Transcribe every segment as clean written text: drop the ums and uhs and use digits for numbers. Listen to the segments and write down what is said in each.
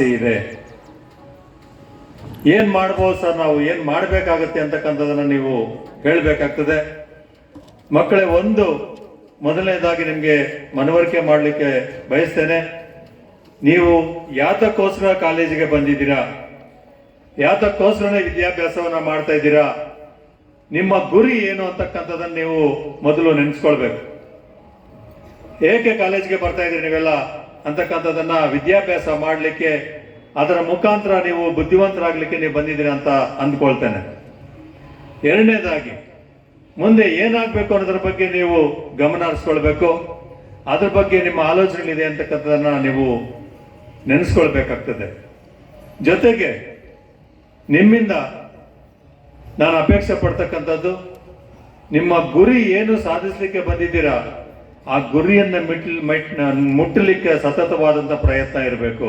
ಇದೆ. ಏನ್ ಮಾಡ್ಬೋದು ಸರ್, ನಾವು ಏನ್ ಮಾಡಬೇಕಾಗತ್ತೆ ಅಂತಕ್ಕಂಥದನ್ನ ನೀವು ಹೇಳಬೇಕಾಗ್ತದೆ. ಮಕ್ಕಳೇ, ಮೊದಲನೇದಾಗಿ ನಿಮಗೆ ಮನವರಿಕೆ ಮಾಡಲಿಕ್ಕೆ ಬಯಸ್ತೇನೆ. ನೀವು ಯಾತಕ್ಕೋಸ್ಕರ ಕಾಲೇಜಿಗೆ ಬಂದಿದ್ದೀರಾ, ಯಾತಕ್ಕೋಸ್ಕರನೇ ವಿದ್ಯಾಭ್ಯಾಸವನ್ನ ಮಾಡ್ತಾ ಇದ್ದೀರಾ, ನಿಮ್ಮ ಗುರಿ ಏನು ಅಂತಕ್ಕಂಥದನ್ನ ನೀವು ಮೊದಲು ನೆನೆಸ್ಕೊಳ್ಬೇಕು. ಏಕೆ ಕಾಲೇಜಿಗೆ ಬರ್ತಾ ಇದ್ದೀರಿ ನೀವೆಲ್ಲ ಅಂತಕ್ಕಂಥದನ್ನ ವಿದ್ಯಾಭ್ಯಾಸ ಮಾಡಲಿಕ್ಕೆ, ಅದರ ಮುಖಾಂತರ ನೀವು ಬುದ್ಧಿವಂತರಾಗಲಿಕ್ಕೆ ನೀವು ಬಂದಿದ್ದೀರಾ ಅಂತ ಅಂದ್ಕೊಳ್ತೇನೆ. ಎರಡನೇದಾಗಿ, ಮುಂದೆ ಏನಾಗಬೇಕು ಅನ್ನೋದ್ರ ಬಗ್ಗೆ ನೀವು ಗಮನ ಹರಿಸ್ಕೊಳ್ಬೇಕು. ಅದ್ರ ಬಗ್ಗೆ ನಿಮ್ಮ ಆಲೋಚನೆಗಳಿದೆ ಅಂತಕ್ಕಂಥದನ್ನ ನೀವು ನೆನೆಸ್ಕೊಳ್ಬೇಕಾಗ್ತದೆ. ಜೊತೆಗೆ ನಿಮ್ಮಿಂದ ನಾನು ಅಪೇಕ್ಷೆ ಪಡ್ತಕ್ಕಂಥದ್ದು, ನಿಮ್ಮ ಗುರಿ ಏನು ಸಾಧಿಸಲಿಕ್ಕೆ ಬಂದಿದ್ದೀರಾ ಆ ಗುರಿಯನ್ನು ಮುಟ್ಟಲಿಕ್ಕೆ ಸತತವಾದಂಥ ಪ್ರಯತ್ನ ಇರಬೇಕು.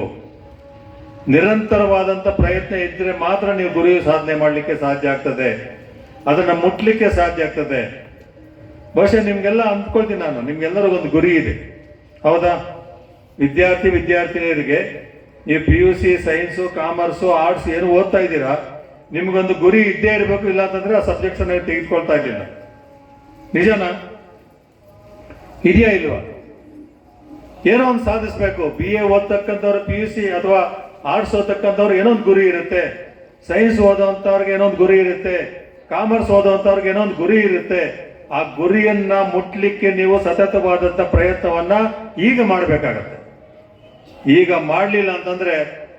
ನಿರಂತರವಾದಂಥ ಪ್ರಯತ್ನ ಇದ್ದರೆ ಮಾತ್ರ ನೀವು ಗುರಿ ಸಾಧನೆ ಮಾಡಲಿಕ್ಕೆ ಸಾಧ್ಯ ಆಗ್ತದೆ, ಅದನ್ನು ಮುಟ್ಲಿಕ್ಕೆ ಸಾಧ್ಯ ಆಗ್ತದೆ. ಬಹುಶಃ ನಿಮ್ಗೆಲ್ಲ ಅಂದ್ಕೊಳ್ತೀನಿ ನಾನು, ನಿಮ್ಗೆಲ್ಲರಿಗೊಂದು ಗುರಿ ಇದೆ, ಹೌದಾ? ವಿದ್ಯಾರ್ಥಿನಿಯರಿಗೆ ನೀವು PUC, ಸೈನ್ಸು, ಕಾಮರ್ಸು, ಆರ್ಟ್ಸ್ ಏನು ಓದ್ತಾ ಇದ್ದೀರಾ, ನಿಮ್ಗೊಂದು ಗುರಿ ಇದ್ದೇ ಇರಬೇಕು. ಇಲ್ಲ ಅಂತಂದ್ರೆ ಆ ಸಬ್ಜೆಕ್ಟ್ಸ್ ಅನ್ನು ತೆಗೆದುಕೊಳ್ತಾ ಇದ್ದಿಲ್ಲ. ನಿಜನಾ? ಇದೆಯಾ ಇಲ್ವಾ? ಏನೋ ಒಂದು ಸಾಧಿಸ್ಬೇಕು. BA ಓದ್ತಕ್ಕಂಥವ್ರು, PUC ಅಥವಾ ಆರ್ಟ್ಸ್ ಓದ್ತಕ್ಕಂಥವ್ರು ಏನೋ ಒಂದು ಗುರಿ ಇರುತ್ತೆ, ಸೈನ್ಸ್ ಓದೋವಂಥವ್ರಿಗೆ ಏನೋ ಒಂದು ಗುರಿ ಇರುತ್ತೆ, ಕಾಮರ್ಸ್ ಓದೋವಂಥವ್ರಿಗೆ ಏನೋ ಒಂದು ಗುರಿ ಇರುತ್ತೆ. ಆ ಗುರಿಯನ್ನ ಮುಟ್ಲಿಕ್ಕೆ ನೀವು ಸತತವಾದಂಥ ಪ್ರಯತ್ನವನ್ನ ಈಗ ಮಾಡಬೇಕಾಗತ್ತೆ. ಈಗ ಮಾಡಲಿಲ್ಲ ಅಂತಂದ್ರೆ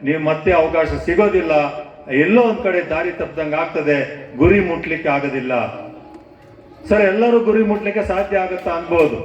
ನೀವು ಮತ್ತೆ ಅವಕಾಶ ಸಿಗೋದಿಲ್ಲ, ಎಲ್ಲೋ ಒಂದ್ ಕಡೆ ದಾರಿ ತಪ್ಪದಂಗೆ ಆಗ್ತದೆ, ಗುರಿ ಮುಟ್ಲಿಕ್ಕೆ ಆಗೋದಿಲ್ಲ. ಸರ್, ಎಲ್ಲರೂ ಗುರಿ ಮುಟ್ಲಿಕ್ಕೆ ಸಾಧ್ಯ ಆಗುತ್ತಾ ಅನ್ಬೋದು.